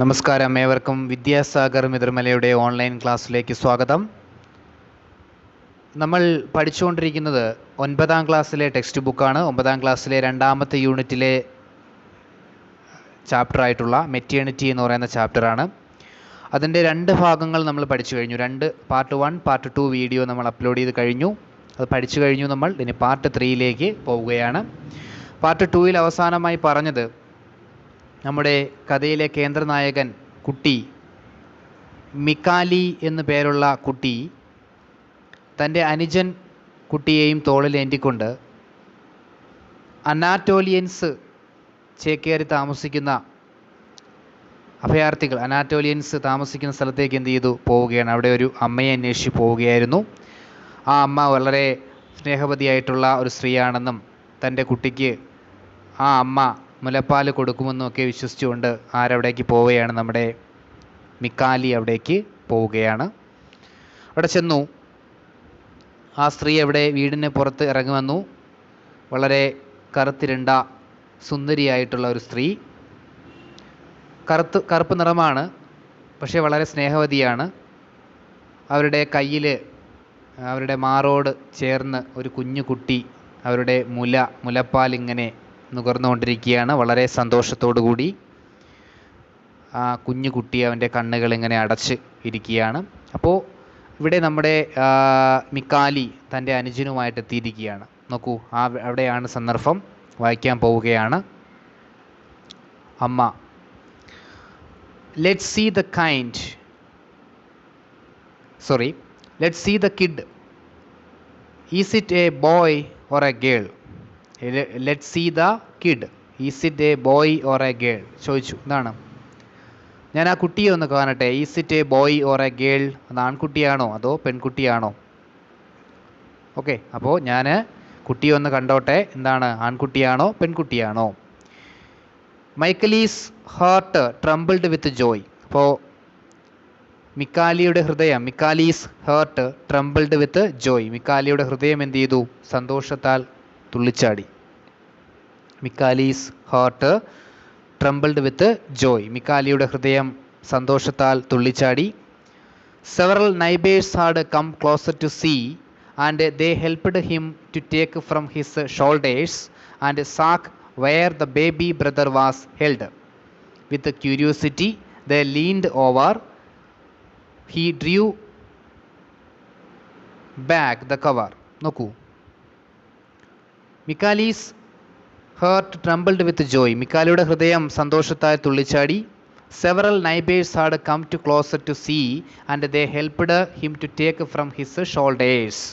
നമസ്കാരം, ഏവർക്കും വിദ്യാസാഗർ മിത്രമലയുടെ ഓൺലൈൻ ക്ലാസ്സിലേക്ക് സ്വാഗതം. നമ്മൾ പഠിച്ചുകൊണ്ടിരിക്കുന്നത് 9ാം ക്ലാസ്സിലെ ടെക്സ്റ്റ് ബുക്കാണ്. 9ാം ക്ലാസ്സിലെ 2ാമത്തെ യൂണിറ്റിലെ ചാപ്റ്ററായിട്ടുള്ള മെറ്റേണിറ്റി എന്ന് പറയുന്ന ചാപ്റ്ററാണ്. അതിൻ്റെ 2 ഭാഗങ്ങൾ നമ്മൾ പഠിച്ചു കഴിഞ്ഞു. പാർട്ട് 1, പാർട്ട് 2 വീഡിയോ നമ്മൾ അപ്ലോഡ് ചെയ്ത് കഴിഞ്ഞു. അത് പഠിച്ചു കഴിഞ്ഞു. നമ്മൾ ഇനി പാർട്ട് 3ലേക്ക് പോവുകയാണ്. പാർട്ട് 2ൽ അവസാനമായി പറഞ്ഞത് നമ്മുടെ കഥയിലെ കേന്ദ്രനായകൻ കുട്ടി മിക്കാലി എന്നു പേരുള്ള കുട്ടി തൻ്റെ അനുജൻ കുട്ടിയെയും തോളിലേന്തിക്കൊണ്ട് അനാറ്റോലിയൻസ് ചേക്കേറി താമസിക്കുന്ന അഭയാർത്ഥികൾ അനാറ്റോലിയൻസ് താമസിക്കുന്ന സ്ഥലത്തേക്ക് എന്ത് ചെയ്തു പോവുകയാണ്. അവിടെ ഒരു അമ്മയെ അന്വേഷിച്ച് പോവുകയായിരുന്നു. ആ അമ്മ വളരെ സ്നേഹവതിയായിട്ടുള്ള ഒരു സ്ത്രീയാണെന്നും തൻ്റെ കുട്ടിക്ക് ആ അമ്മ മുലപ്പാൽ കൊടുക്കുമെന്നൊക്കെ വിശ്വസിച്ചുകൊണ്ട് ആരവിടേക്ക് പോവുകയാണ്, നമ്മുടെ മിക്കാലി അവിടേക്ക് പോവുകയാണ്. അവിടെ ചെന്നു. ആ സ്ത്രീ അവിടെ വീടിന് പുറത്ത് ഇറങ്ങി വന്നു. വളരെ കറുത്തിരുണ്ട സുന്ദരിയായിട്ടുള്ള ഒരു സ്ത്രീ. കറുപ്പ് നിറമാണ്, പക്ഷേ വളരെ സ്നേഹവതിയാണ്. അവരുടെ കയ്യിൽ, അവരുടെ മാറോട് ചേർന്ന് ഒരു കുഞ്ഞു കുട്ടി അവരുടെ മുലപ്പാൽ ഇങ്ങനെ നുകർന്നുകൊണ്ടിരിക്കുകയാണ്. വളരെ സന്തോഷത്തോടു കൂടി ആ കുഞ്ഞു കുട്ടി അവൻ്റെ കണ്ണുകൾ ഇങ്ങനെ അടച്ച് ഇരിക്കുകയാണ്. അപ്പോൾ ഇവിടെ നമ്മുടെ മിക്കാലി തൻ്റെ അനുജനുമായിട്ട് എത്തിയിരിക്കുകയാണ്. നോക്കൂ, അവിടെയാണ് സന്ദർഭം. വായിക്കാൻ പോവുകയാണ്. അമ്മ: let's see the kid. Is it a boy or a girl? Let's see the kid. Is it a boy or a girl ചോദിച്ചു. എന്താണ്? ഞാൻ ആ കുട്ടിയെ ഒന്ന് കാണട്ടെ. Is it a boy or a girl? അത് ആൺകുട്ടിയാണോ അതോ പെൺകുട്ടിയാണോ? ഓക്കെ, അപ്പോൾ ഞാൻ കുട്ടിയെ ഒന്ന് കണ്ടോട്ടെ. എന്താണ്, ആൺകുട്ടിയാണോ പെൺകുട്ടിയാണോ? മൈക്കലീസ് ഹാർട്ട് ട്രംബിൾഡ് വിത്ത് ജോയ്. അപ്പോൾ മിക്കാലീസ് ഹാർട്ട് ട്രംബിൾഡ് വിത്ത് ജോയ്. മിക്കാലിയുടെ ഹൃദയം എന്ത് ചെയ്തു? സന്തോഷത്താൽ തുള്ളിച്ചാടി. മിക്കാലീസ് ഹാർട്ട് ട്രംബിൾഡ് വിത്ത് ജോയ്. മിക്കാലിയുടെ ഹൃദയം സന്തോഷത്താൽ തുള്ളിച്ചാടി. Several neighbours had come closer to see and they helped him to take from his shoulders and sack where the baby brother was held. With curiosity they leaned over. He drew back the cover. നോക്കൂ, Mikali's heart ട്രംബിൾഡ് വിത്ത് ജോയ്. മിക്കാലിയുടെ ഹൃദയം സന്തോഷത്താൽ തുള്ളിച്ചാടി. Several neighbours had come to closer to see and they helped him to take from his shoulders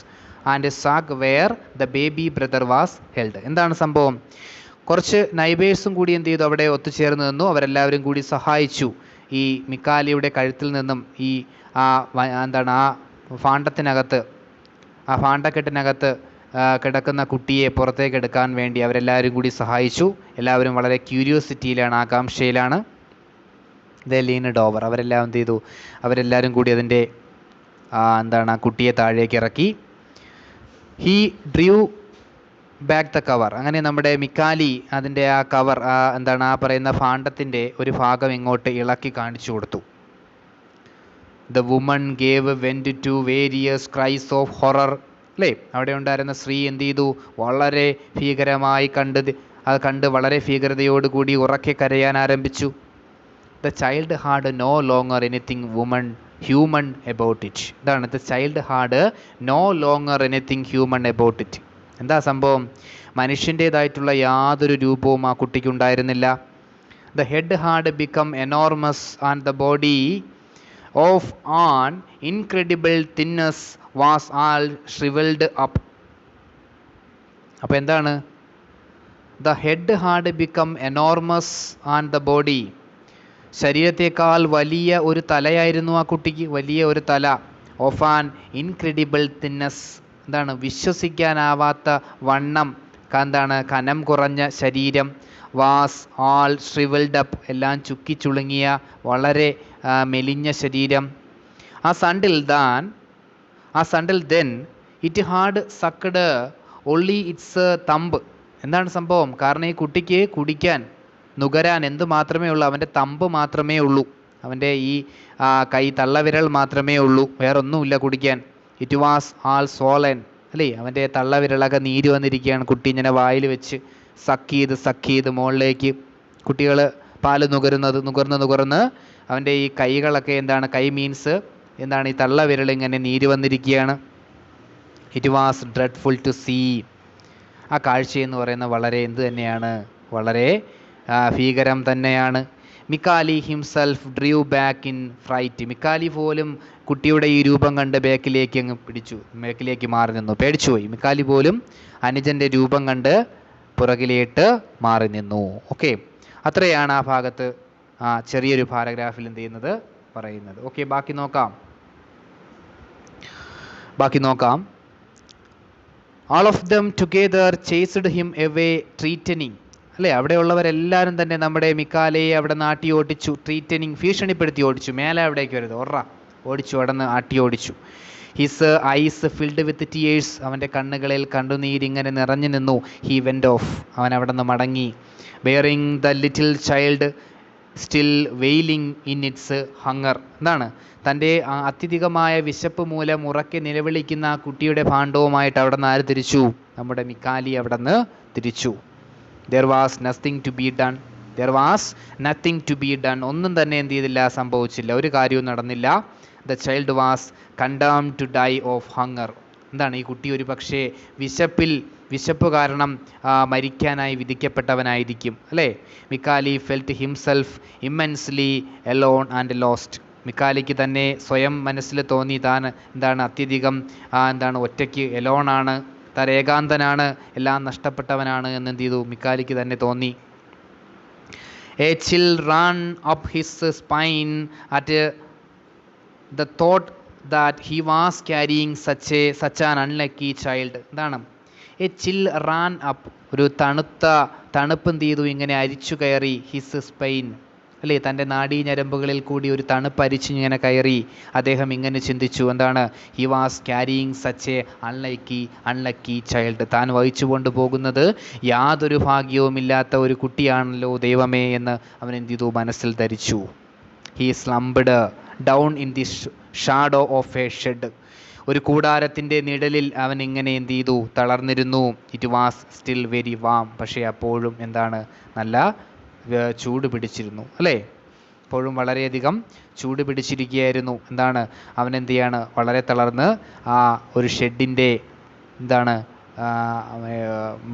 and sack where the baby brother was held. എന്താണ് സംഭവം? കുറച്ച് നൈബേഴ്സും കൂടി എന്ത് ചെയ്തു? അവിടെ ഒത്തുചേർന്ന് നിന്നു. അവരെല്ലാവരും കൂടി സഹായിച്ചു ഈ മിക്കാലിയുടെ കഴുത്തിൽ നിന്നും ഈ ഫാണ്ടക്കെട്ടിനകത്ത് കിടക്കുന്ന കുട്ടിയെ പുറത്തേക്ക് എടുക്കാൻ വേണ്ടി അവരെല്ലാവരും കൂടി സഹായിച്ചു. എല്ലാവരും വളരെ ക്യൂരിയോസിറ്റിയിലാണ്, ആകാംക്ഷയിലാണ്. ദേ ലീൻഡ് ഓവർ. അവരെല്ലാം എന്ത് ചെയ്തു? അവരെല്ലാവരും കൂടി അതിൻ്റെ ആ കുട്ടിയെ താഴേക്ക് ഇറക്കി. He Drew back the cover. അങ്ങനെ നമ്മുടെ മിക്കാലി അതിൻ്റെ ആ കവർ, ആ പറയുന്ന ഫാണ്ടത്തിൻ്റെ ഒരു ഭാഗം ഇങ്ങോട്ട് ഇളക്കി കാണിച്ചു കൊടുത്തു. The woman gave vent to various cries of horror. അല്ലേ? അവിടെ ഉണ്ടായിരുന്ന സ്ത്രീ എന്ത് ചെയ്തു? വളരെ ഭീകരമായി കണ്ട് വളരെ ഭീകരതയോടുകൂടി ഉറക്കെ കരയാൻ ആരംഭിച്ചു. The child had no longer anything human about it. ഇതാണ്, the child had no longer anything human about it. എന്താ സംഭവം? മനുഷ്യൻ്റേതായിട്ടുള്ള യാതൊരു രൂപവും ആ കുട്ടിക്ക് ഉണ്ടായിരുന്നില്ല. The head had become enormous and the body of an incredible thinness was all shrivelled up. അപ്പോൾ എന്താണ്? The head had become enormous and the body. ശരീരത്തേക്കാൾ വലിയ ഒരു തലയായിരുന്നു ആ കുട്ടിക്ക്, വലിയ ഒരു തല. Of an incredible തിന്നസ്. എന്താണ്? വിശ്വസിക്കാനാവാത്ത വണ്ണം. കനം കുറഞ്ഞ ശരീരം. Was all shrivelled up. എല്ലാം ചുക്കിച്ചുളുങ്ങിയ വളരെ മെലിഞ്ഞ ശരീരം. Until then it had sucked only its thumb. എന്താണ് സംഭവം? കാരണം ഈ കുട്ടിക്ക് കുടിക്കാൻ നുകരാൻ എന്ത് മാത്രമേ ഉള്ളൂ? അവൻ്റെ തമ്പ് മാത്രമേ ഉള്ളൂ. അവൻ്റെ ഈ കൈ തള്ളവിരൽ മാത്രമേ ഉള്ളൂ, വേറൊന്നുമില്ല കുടിക്കാൻ. ഇറ്റ് വാസ് ആൾ സോളൻ, അല്ലേ? അവൻ്റെ തള്ളവിരലൊക്കെ നീര് വന്നിരിക്കുകയാണ്. കുട്ടി ഇങ്ങനെ വായിൽ വെച്ച് സക്ക് ചെയ്ത് മുകളിലേക്ക് കുട്ടികൾ പാല് നുകർന്ന് അവൻ്റെ ഈ കൈകളൊക്കെ എന്താണ്, കൈ മീൻസ് എന്താണ്, ഈ തള്ളവിരൽ ഇങ്ങനെ നീര് വന്നിരിക്കുകയാണ്. It was dreadful to see. ആ കാഴ്ചയെന്ന് പറയുന്നത് വളരെ എന്ത് തന്നെയാണ്, വളരെ ഭീകരം തന്നെയാണ്. Mikali himself drew back in fright. Mikali പോലും കുട്ടിയുടെ ഈ രൂപം കണ്ട് ബേക്കിലേക്ക് മാറി നിന്നു, പേടിച്ചുപോയി. മിക്കാലി പോലും അനുജൻ്റെ രൂപം കണ്ട് പുറകിലേട്ട് മാറി നിന്നു. ഓക്കെ, അത്രയാണ് ആ ഭാഗത്ത് ചെറിയൊരു പാരഗ്രാഫിൽ എന്ത് ചെയ്യുന്നത്, പറയുന്നത്. ഓക്കെ, ബാക്കി നോക്കാം. All of them together chased him away threatening. അല്ലേ? അവിടെയുള്ളവരെല്ലാവരും തന്നെ നമ്മുടെ മിക്കാലയെ അവിടെ നിന്ന് ആട്ടി ഓടിച്ചു. ട്രീറ്റനിങ്, ഭീഷണിപ്പെടുത്തി ഓടിച്ചു. മേലെ അവിടേക്ക് വരുത്, ഓടിച്ചു, അവിടെ നിന്ന് ആട്ടി ഓടിച്ചു. His eyes filled with tears. അവൻ്റെ കണ്ണുകളിൽ കണ്ണുനീരിങ്ങനെ നിറഞ്ഞു നിന്നു. He went off. അവൻ അവിടെ നിന്ന് മടങ്ങി. Bearing the little child still wailing in its hunger. എന്താണ്? തൻ്റെ അത്യധികമായ വിശപ്പ് മൂലം ഉറക്കെ നിലവിളിക്കുന്ന ആ കുട്ടിയുടെ ഭാണ്ഡവുമായിട്ട് അവിടെ നിന്ന് ആര് തിരിച്ചു? നമ്മുടെ മിക്കാലി അവിടെ നിന്ന് തിരിച്ചു. There was nothing to be done. ഒന്നും തന്നെ എന്ത് ചെയ്തില്ല, സംഭവിച്ചില്ല, ഒരു കാര്യവും നടന്നില്ല. The child was condemned to die of hunger. എന്താണ്? ഈ കുട്ടി ഒരു പക്ഷേ വിശപ്പ് കാരണം മരിക്കാനായി വിധിക്കപ്പെട്ടവനായിരിക്കും, അല്ലേ? Mikali felt himself immensely alone and lost. മിക്കാലിക്ക് തന്നെ സ്വയം മനസ്സിൽ തോന്നി താൻ എന്താണ്, അത്യധികം ഒറ്റയ്ക്ക്, എലോണാണ്, താൻ ഏകാന്തനാണ്, എല്ലാം നഷ്ടപ്പെട്ടവനാണ് എന്ന് എന്ത് ചെയ്തു, മിക്കാലിക്ക് തന്നെ തോന്നി. A chill run up his spine at the thought that he was carrying such an unlucky child. എന്താണ്? എ ചിൽ റാൻ അപ്പ്, ഒരു തണുപ്പ് എന്ത് ചെയ്തു, ഇങ്ങനെ അരിച്ചു കയറി. ഹിസ് സ്പൈൻ, അല്ലേ? തൻ്റെ നാഡീഞരമ്പുകളിൽ കൂടി ഒരു തണുപ്പ് അരിച്ച് ഇങ്ങനെ കയറി. അദ്ദേഹം ഇങ്ങനെ ചിന്തിച്ചു, എന്താണ്? He was carrying such A unlucky child. താൻ വഹിച്ചു കൊണ്ടുപോകുന്നത് യാതൊരു ഭാഗ്യവുമില്ലാത്ത ഒരു കുട്ടിയാണല്ലോ ദൈവമേ എന്ന് അവൻ എന്ത് ചെയ്തു, മനസ്സിൽ ധരിച്ചു. He slumped down in the shadow of a shed. ഒരു കൂടാരത്തിൻ്റെ നിഴലിൽ അവൻ ഇങ്ങനെ എന്ത് ചെയ്തു, തളർന്നിരുന്നു. It was still very warm. പക്ഷേ അപ്പോഴും എന്താണ്, നല്ല ചൂട് പിടിച്ചിരുന്നു, അല്ലേ? അപ്പോഴും വളരെയധികം ചൂട് പിടിച്ചിരിക്കുകയായിരുന്നു. എന്താണ്? അവൻ എന്ത് ചെയ്യാണ്, വളരെ തളർന്ന് ആ ഒരു ഷെഡിൻ്റെ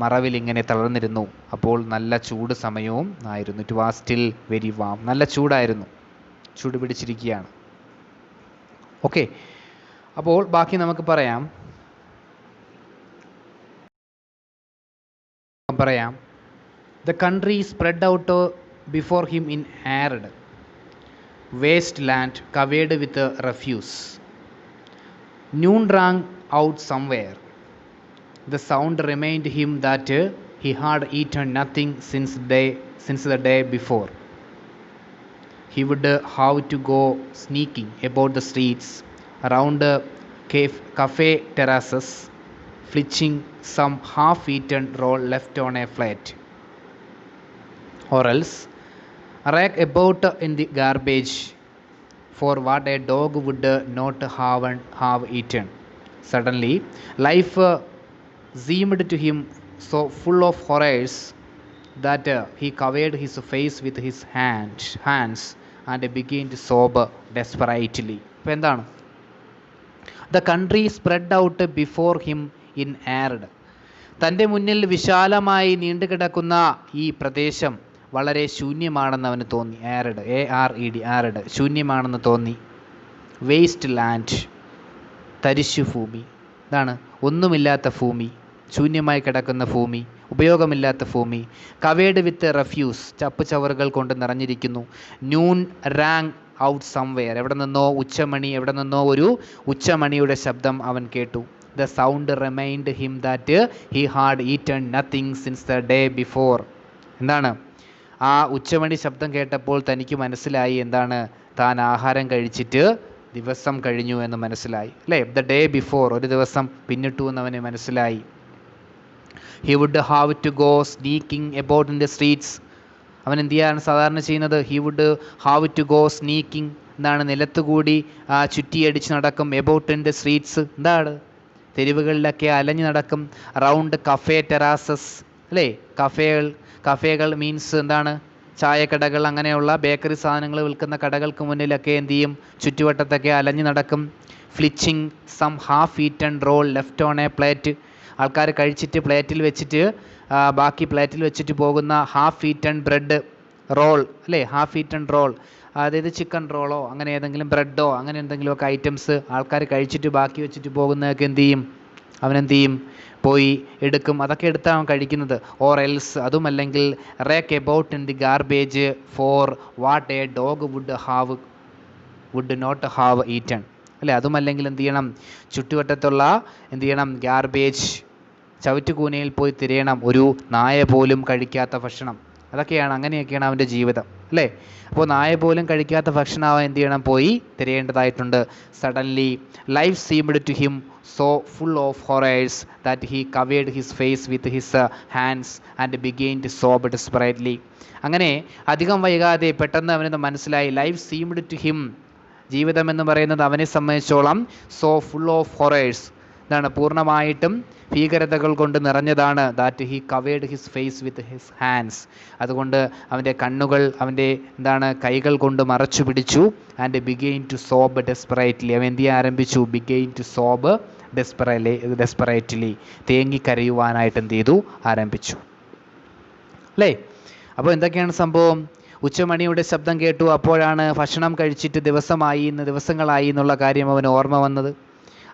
മറവിൽ ഇങ്ങനെ തളർന്നിരുന്നു. അപ്പോൾ നല്ല ചൂട് സമയവും ആയിരുന്നു. It was still very warm. നല്ല ചൂടായിരുന്നു, ചൂട് പിടിച്ചിരിക്കുകയാണ്. ഓക്കെ, അപ്പോൾ ബാക്കി നമുക്ക് പറയാം. The country spread out before him in arid wasteland covered with refuse. Noon rang out somewhere. The sound reminded him that he had eaten nothing since the day before. He would have to go sneaking about the streets, around cafe terraces, fetching some half-eaten roll left on a plate, or else rake about in the garbage for what a dog would not have eaten. Suddenly, life seemed to him so full of horrors that he covered his face with his hands and began to sob desperately. ഇപ്പോൾ എന്താണ്? The country spread out before him in arid. തൻ്റെ മുന്നിൽ വിശാലമായി നീണ്ടുകിടക്കുന്ന ഈ പ്രദേശം വളരെ ശൂന്യമാണെന്ന് അവന് തോന്നി. ആരിഡ്, ARED, ആരിഡ്, ശൂന്യമാണെന്ന് തോന്നി. വേസ്റ്റ് ലാൻഡ്, തരിശു ഭൂമി. ഇതാണ് ഒന്നുമില്ലാത്ത ഭൂമി, ശൂന്യമായി കിടക്കുന്ന ഭൂമി, ഉപയോഗമില്ലാത്ത ഭൂമി. കവേഡ് വിത്ത് റെഫ്യൂസ്, ചപ്പുചവറുകൾ കൊണ്ട് നിറഞ്ഞിരിക്കുന്നു. ന്യൂൺ റാങ് ഔട്ട് സംവെയർ, എവിടെ നിന്നോ ഒരു ഉച്ചമണിയുടെ ശബ്ദം അവൻ കേട്ടു. The sound reminded him that he had eaten nothing since the day before. എന്താണ്? ആ ഉച്ചമണി ശബ്ദം കേട്ടപ്പോൾ തനിക്ക് മനസ്സിലായി, എന്താണ്? താൻ ആഹാരം കഴിച്ചിട്ട് ദിവസം കഴിഞ്ഞു എന്ന് മനസ്സിലായി, അല്ലേ? The day before, ഒരു ദിവസം പിന്നിട്ടു എന്ന് അവന് മനസ്സിലായി. He would have to go sneaking about in the streets, അവൻ എന്ത് ചെയ്യാണ് സാധാരണ ചെയ്യുന്നത്? He would have to go sneaking, എന്താണ്, നിലത്തുകൂടി ചുറ്റിയടിച്ച് നടക്കും. എബൌട്ട് ഇൻ ദ സ്ട്രീറ്റ്സ്, എന്താണ്, തെരുവുകളിലൊക്കെ അലഞ്ഞു നടക്കും. റൗണ്ട് കഫേ ടെറാസസ്, അല്ലേ, കഫേകൾ മീൻസ് എന്താണ്, ചായക്കടകൾ, അങ്ങനെയുള്ള ബേക്കറി സാധനങ്ങൾ വിൽക്കുന്ന കടകൾക്ക് മുന്നിലൊക്കെ എന്ത് ചെയ്യും? ചുറ്റുവട്ടത്തൊക്കെ അലഞ്ഞു നടക്കും. Filching some half eaten roll left on a plate, ആൾക്കാർ കഴിച്ചിട്ട് പ്ലേറ്റിൽ വെച്ചിട്ട് ബാക്കി പ്ലേറ്റിൽ വെച്ചിട്ട് പോകുന്ന ഹാഫ് ഈറ്റൺ ബ്രെഡ് റോൾ, അല്ലേ, ഹാഫ് ഈറ്റൺ റോൾ, അതായത് ചിക്കൻ റോളോ അങ്ങനെ ഏതെങ്കിലും ബ്രെഡോ അങ്ങനെ എന്തെങ്കിലുമൊക്കെ ഐറ്റംസ് ആൾക്കാർ കഴിച്ചിട്ട് ബാക്കി വെച്ചിട്ട് പോകുന്നതൊക്കെ എന്ത് ചെയ്യും? അവനെന്ത് ചെയ്യും? പോയി എടുക്കും. അതൊക്കെ എടുത്താണ് അവൻ കഴിക്കുന്നത്. ഓർ എൽസ്, അതുമല്ലെങ്കിൽ rake about in the garbage for what a dog would not have eaten, അല്ലേ, അതുമല്ലെങ്കിൽ എന്ത് ചെയ്യണം? ചുറ്റുവട്ടത്തുള്ള എന്ത് ചെയ്യണം? ഗാർബേജ്, ചവറ്റുകൂനയിൽ പോയി തിരയണം, ഒരു നായ പോലും കഴിക്കാത്ത ഭക്ഷണം. അതൊക്കെയാണ്, അങ്ങനെയൊക്കെയാണ് അവൻ്റെ ജീവിതം, അല്ലേ. അപ്പോൾ നായ പോലും കഴിക്കാത്ത ഭക്ഷണം അവൻ എന്ത് ചെയ്യണം? പോയി തിരയേണ്ടതായിട്ടുണ്ട്. Suddenly life seemed to him so full of horrors that he covered his face with his hands and began to sob desperately. അങ്ങനെ അധികം വൈകാതെ പെട്ടെന്ന് അവനത് മനസ്സിലായി. ലൈഫ് സീംഡ് ടു ഹിം, ജീവിതം എന്ന് പറയുന്നത് അവനെ സംബന്ധിച്ചോളം സോ ഫുൾ ഓഫ് ഹൊറേഴ്സ്, എന്താണ്, പൂർണ്ണമായിട്ടും ഭീകരതകൾ കൊണ്ട് നിറഞ്ഞതാണ്. That he covered his face with his hands, അതുകൊണ്ട് അവൻ്റെ കണ്ണുകൾ അവൻ്റെ എന്താണ് കൈകൾ കൊണ്ട് മറച്ചു പിടിച്ചു. And began to sob desperately, അവൻ എന്ത് ചെയ്യാൻ ആരംഭിച്ചു? ബിഗെയിൻ ടു സോബ് ഡെസ്പറേറ്റ്ലി, തേങ്ങിക്കരയുവാനായിട്ട് എന്ത് ചെയ്തു? ആരംഭിച്ചു, അല്ലേ. അപ്പോൾ എന്തൊക്കെയാണ് സംഭവം? ഉച്ചമണിയുടെ ശബ്ദം കേട്ടു. അപ്പോഴാണ് ഭക്ഷണം കഴിച്ചിട്ട് ദിവസങ്ങളായി എന്നുള്ള കാര്യം അവന് ഓർമ്മ വന്നത്.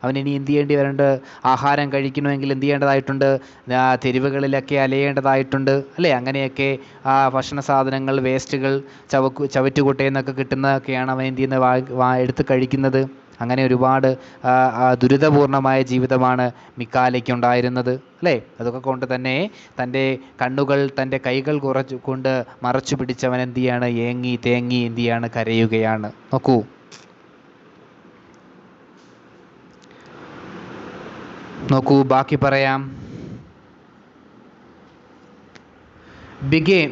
അവൻ ഇനി എന്ത് ചെയ്യേണ്ടി വരുന്നുണ്ട്? ആഹാരം കഴിക്കണമെങ്കിൽ എന്ത് ചെയ്യേണ്ടതായിട്ടുണ്ട്? തെരുവുകളിലൊക്കെ അലയേണ്ടതായിട്ടുണ്ട്, അല്ലേ. അങ്ങനെയൊക്കെ ഭക്ഷണ സാധനങ്ങൾ, വേസ്റ്റുകൾ, ചവറ്റുകുട്ടയിൽ നിന്നൊക്കെ കിട്ടുന്നതൊക്കെയാണ് അവൻ എന്ത് ചെയ്യുന്നത്? എടുത്ത് കഴിക്കുന്നത്. അങ്ങനെ ഒരുപാട് ദുരിതപൂർണമായ ജീവിതമാണ് മിക്കാലയ്ക്കുണ്ടായിരുന്നത്, അല്ലേ. അതൊക്കെ കൊണ്ട് തന്നെ തൻ്റെ കണ്ണുകൾ, തൻ്റെ കൈകൾ കൊണ്ട് മറച്ചു പിടിച്ചവൻ എന്ത് ചെയ്യാണ്? ഏങ്ങി തേങ്ങി എന്ത് ചെയ്യാണ്? കരയുകയാണ്. നോക്കൂ, ബാക്കി പറയാം.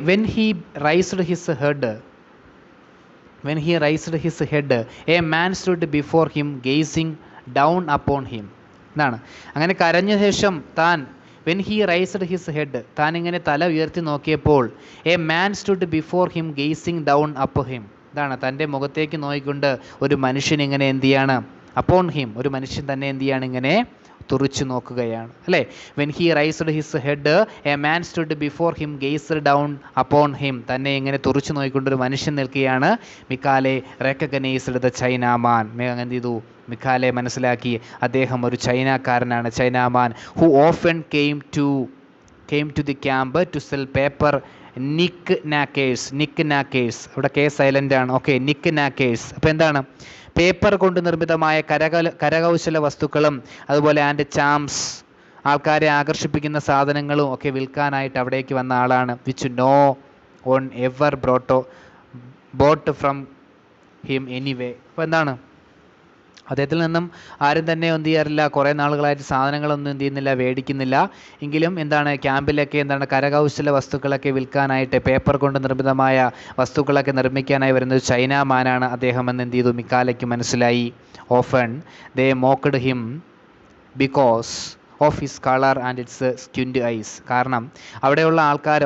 When he raised his head, a man stood before him gazing down upon him. എന്നാണ്. അങ്ങനെ കരഞ്ഞ ശേഷം when he raised his head, താൻ ഇങ്ങനെ തല ഉയർത്തി നോക്കിയപ്പോൾ a man stood before him gazing down upon him. ഇതാണ്, തൻ്റെ മുഖത്തേക്ക് നോക്കിക്കൊണ്ട് ഒരു മനുഷ്യൻ ഇങ്ങനെ എന്ത് ചെയ്യാണ്? upon him, ഒരു മനുഷ്യൻ തന്നെ എന്ത് ചെയ്യാണ്? ഇങ്ങനെ തുറിച്ചു നോക്കുകയാണ്, അല്ലേ. when he raised his head, a man stood before him gazed down upon him, തന്നെ ഇങ്ങനെ തുറിച്ചു നോക്കിക്കൊണ്ടൊരു മനുഷ്യൻ നിൽക്കുകയാണ്. മിക്കാലെ recognized the Chinaman, എന്ത് ചെയ്തു? മിക്കാലെ മനസ്സിലാക്കി അദ്ദേഹം ഒരു ചൈനക്കാരനാണ്, Chinaman. who often came to the camp to sell paper knickknackers, അവിടെ കെ സൈലൻ്റ് ആണ്, ഓക്കെ. knickknackers അപ്പോൾ എന്താണ്? പേപ്പർ കൊണ്ട് നിർമ്മിതമായ കരകൗശല വസ്തുക്കളും അതുപോലെ ആൻഡ് ചാംസ്, ആൾക്കാരെ ആകർഷിപ്പിക്കുന്ന സാധനങ്ങളും ഒക്കെ വിൽക്കാനായിട്ട് അവിടേക്ക് വന്ന ആളാണ്. Which no one ever bought from him anyway. അപ്പോൾ എന്താണ്? അദ്ദേഹത്തിൽ നിന്നും ആരും തന്നെ എന്ത് ചെയ്യാറില്ല, കുറേ നാളുകളായിട്ട് സാധനങ്ങളൊന്നും എന്ത് ചെയ്യുന്നില്ല, മേടിക്കുന്നില്ല. എങ്കിലും എന്താണ്, ക്യാമ്പിലൊക്കെ എന്താണ് കരകൗശല വസ്തുക്കളൊക്കെ വിൽക്കാനായിട്ട്, പേപ്പർ കൊണ്ട് നിർമ്മിതമായ വസ്തുക്കളൊക്കെ നിർമ്മിക്കാനായി വരുന്നത് ചൈനാമാനാണ് അദ്ദേഹം എന്ന് എന്ത് ചെയ്തു? മിക്കാലയ്ക്ക് മനസ്സിലായി. Often they mocked him because of his colour and its squint eyes. കാരണം അവിടെയുള്ള ആൾക്കാർ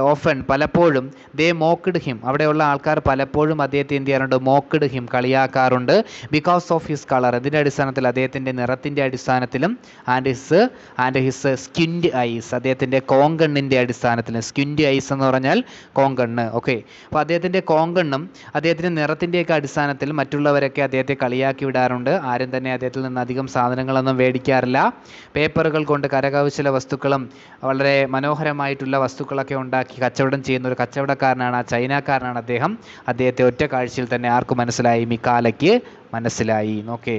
പലപ്പോഴും ദേ മോക്ക്ഡ് ഹിം, അവിടെയുള്ള ആൾക്കാർ പലപ്പോഴും അദ്ദേഹത്തെ എന്ത് ചെയ്യാറുണ്ട്? മോക്ക്ഡ് ഹിം, കളിയാക്കാറുണ്ട്. ബിക്കോസ് ഓഫ് ഹിസ് കളർ, ഇതിൻ്റെ അടിസ്ഥാനത്തിൽ, അദ്ദേഹത്തിൻ്റെ നിറത്തിൻ്റെ അടിസ്ഥാനത്തിലും, ആൻഡ് ഹിസ് സ്ക്വിൻഡ് ഐസ്, അദ്ദേഹത്തിൻ്റെ കോങ്കണ്ണിൻ്റെ അടിസ്ഥാനത്തിലും. സ്ക്വിൻഡ് ഐസ് എന്ന് പറഞ്ഞാൽ കോങ്കണ്ണ്, ഓക്കെ. അപ്പോൾ അദ്ദേഹത്തിൻ്റെ കോങ്കണ്ണും അദ്ദേഹത്തിൻ്റെ നിറത്തിൻ്റെയൊക്കെ അടിസ്ഥാനത്തിൽ മറ്റുള്ളവരൊക്കെ അദ്ദേഹത്തെ കളിയാക്കി വിടാറുണ്ട്. ആരും തന്നെ അദ്ദേഹത്തിൽ നിന്ന് അധികം സാധനങ്ങളൊന്നും മേടിക്കാറില്ല. പേപ്പറുകൾ കൊണ്ട് കരകൗശല വസ്തുക്കളും വളരെ മനോഹരമായിട്ടുള്ള വസ്തുക്കളൊക്കെ ഉണ്ടാക്കി കച്ചവടം ചെയ്യുന്ന ഒരു കച്ചവടക്കാരനാണ്, ചൈനക്കാരനാണ് അദ്ദേഹം. അദ്ദേഹത്തെ ഒറ്റ കാഴ്ചയിൽ തന്നെ ആർക്ക് മനസ്സിലായി? മിക്കാലയ്ക്ക് മനസ്സിലായി. ഓക്കെ.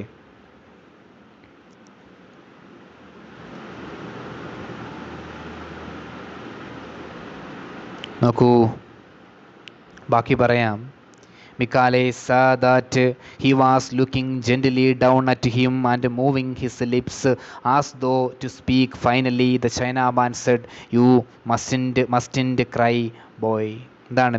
നോക്കൂ, ബാക്കി പറയാം. Mikale saw that he was looking gently down at him and moving his lips as though to speak. Finally, the Chinaman said, "You mustn't cry, boy." എന്താണ്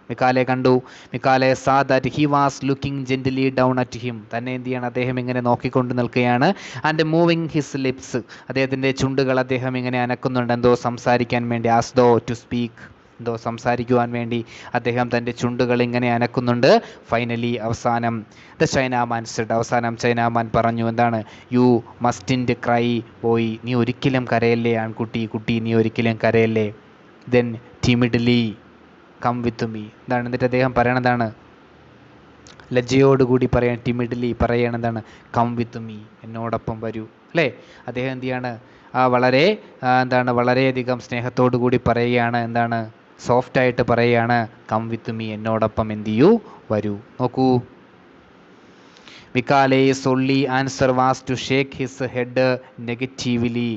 മിക്കാലെ കണ്ടു. മിക്കാലെ സാ that he was looking gently down at him. തന്നെ എന്ത് ചെയ്യണം, അദ്ദേഹം ഇങ്ങനെ നോക്കിക്കൊണ്ട് നിൽക്കുകയാണ്. ആൻഡ് മൂവിങ് ഹിസ് ലിപ്സ്, അദ്ദേഹത്തിൻ്റെ ചുണ്ടുകൾ അദ്ദേഹം ഇങ്ങനെ അനക്കുന്നുണ്ട്, എന്തോ സംസാരിക്കാൻ വേണ്ടി. ആസ് ദോ ടു സ്പീക്ക്, എന്തോ സംസാരിക്കുവാൻ വേണ്ടി അദ്ദേഹം തൻ്റെ ചുണ്ടുകൾ ഇങ്ങനെ അനക്കുന്നുണ്ട്. ഫൈനലി, അവസാനം ദ ചൈനാമാൻ സെഡ്, അവസാനം ചൈനാമാൻ പറഞ്ഞു, എന്താണ്, യു മസ്റ്റിൻറ്റ് ക്രൈ ബോയ്, നീ ഒരിക്കലും കരയല്ലേ ആൺകുട്ടി, കുട്ടി നീ ഒരിക്കലും കരയല്ലേ. ദെൻ ടിമിഡ്ലി കം വിത്ത് മീ, എന്താണ്, എന്നിട്ട് അദ്ദേഹം പറയണതാണ്, ലജ്ജയോടുകൂടി പറയാൻ, ടിമിഡ്ലി പറയണതാണ്, കം വിത്ത് മീ, എന്നോടൊപ്പം വരൂ, അല്ലേ. അദ്ദേഹം എന്ത് ചെയ്യാണ്, വളരെ എന്താണ്, വളരെയധികം സ്നേഹത്തോടു കൂടി പറയുകയാണ്, എന്താണ്, സോഫ്റ്റായിട്ട് പറയുകയാണ്, കം വിത്ത് മീ, എന്നോടൊപ്പം എന്ത് ചെയ്യൂ, വരൂ. നോക്കൂ, മിക്കാലേസ് only answer was to shake his head negatively.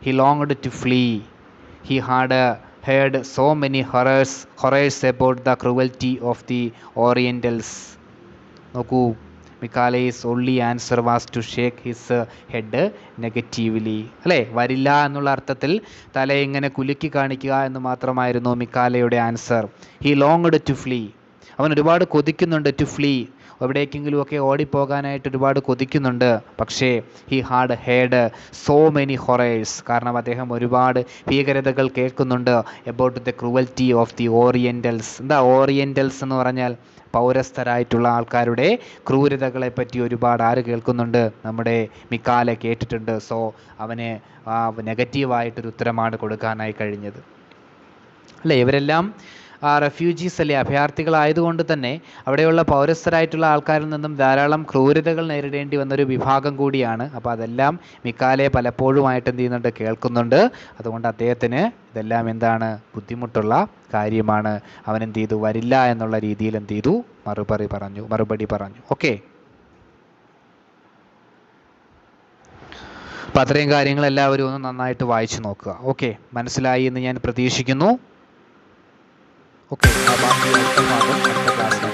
He longed to flee. He had heard so many horrors about the cruelty of the Orientals. നോക്കൂ, മിക്കാലേസ് only answer was to shake his head negatively, അല്ലേ. വരില്ല എന്നുള്ള അർത്ഥത്തിൽ തല ഇങ്ങനെ കുലുക്കി കാണിക്കുക എന്ന് മാത്രമായിരുന്നു മിക്കാലയുടെ answer. He longed to flee, അവൻ ഒരുപാട് കൊതിക്കുന്നുണ്ട്, ടു ഫ്ലീ, എവിടേക്കെങ്കിലുമൊക്കെ ഓടിപ്പോകാനായിട്ട് ഒരുപാട് കൊതിക്കുന്നുണ്ട്. പക്ഷേ he had heard so many horrors, കാരണം അദ്ദേഹം ഒരുപാട് ഭീകരതകൾ കേൾക്കുന്നുണ്ട്. About the cruelty of the orientals. എന്താ ഓറിയൻ്റൽസ് എന്ന് പറഞ്ഞാൽ? പൗരസ്ഥരായിട്ടുള്ള ആൾക്കാരുടെ ക്രൂരതകളെ പറ്റി ഒരുപാട് ആര് കേൾക്കുന്നുണ്ട്? നമ്മുടെ മിക്കാലെ കേട്ടിട്ടുണ്ട്. സോ അവന് നെഗറ്റീവായിട്ടൊരു ഉത്തരമാണ് കൊടുക്കാനായി കഴിഞ്ഞത്, അല്ലേ. ഇവരെല്ലാം റെഫ്യൂജീസ് അല്ലേ, അഭയാർത്ഥികളായതുകൊണ്ട് തന്നെ അവിടെയുള്ള പൗരസ്ഥരായിട്ടുള്ള ആൾക്കാരിൽ നിന്നും ധാരാളം ക്രൂരതകൾ നേരിടേണ്ടി വന്നൊരു വിഭാഗം കൂടിയാണ്. അപ്പോൾ അതെല്ലാം മിക്കാലെ പലപ്പോഴുമായിട്ട് എന്ത് ചെയ്യുന്നുണ്ട്, കേൾക്കുന്നുണ്ട്. അതുകൊണ്ട് അദ്ദേഹത്തിന് ഇതെല്ലാം എന്താണ്, ബുദ്ധിമുട്ടുള്ള കാര്യമാണ്. അവൻ എന്ത് ചെയ്തു, വരില്ല എന്നുള്ള രീതിയിൽ എന്ത് ചെയ്തു, മറുപടി പറഞ്ഞു. ഓക്കെ, അപ്പം അത്രയും കാര്യങ്ങൾ എല്ലാവരും ഒന്ന് നന്നായിട്ട് വായിച്ചു നോക്കുക. ഓക്കെ, മനസ്സിലായി എന്ന് ഞാൻ പ്രതീക്ഷിക്കുന്നു. ഓക്കെ, ആ ബാക്കി അടുത്ത ഭാഗം അടുത്ത ക്ലാസ്സിൽ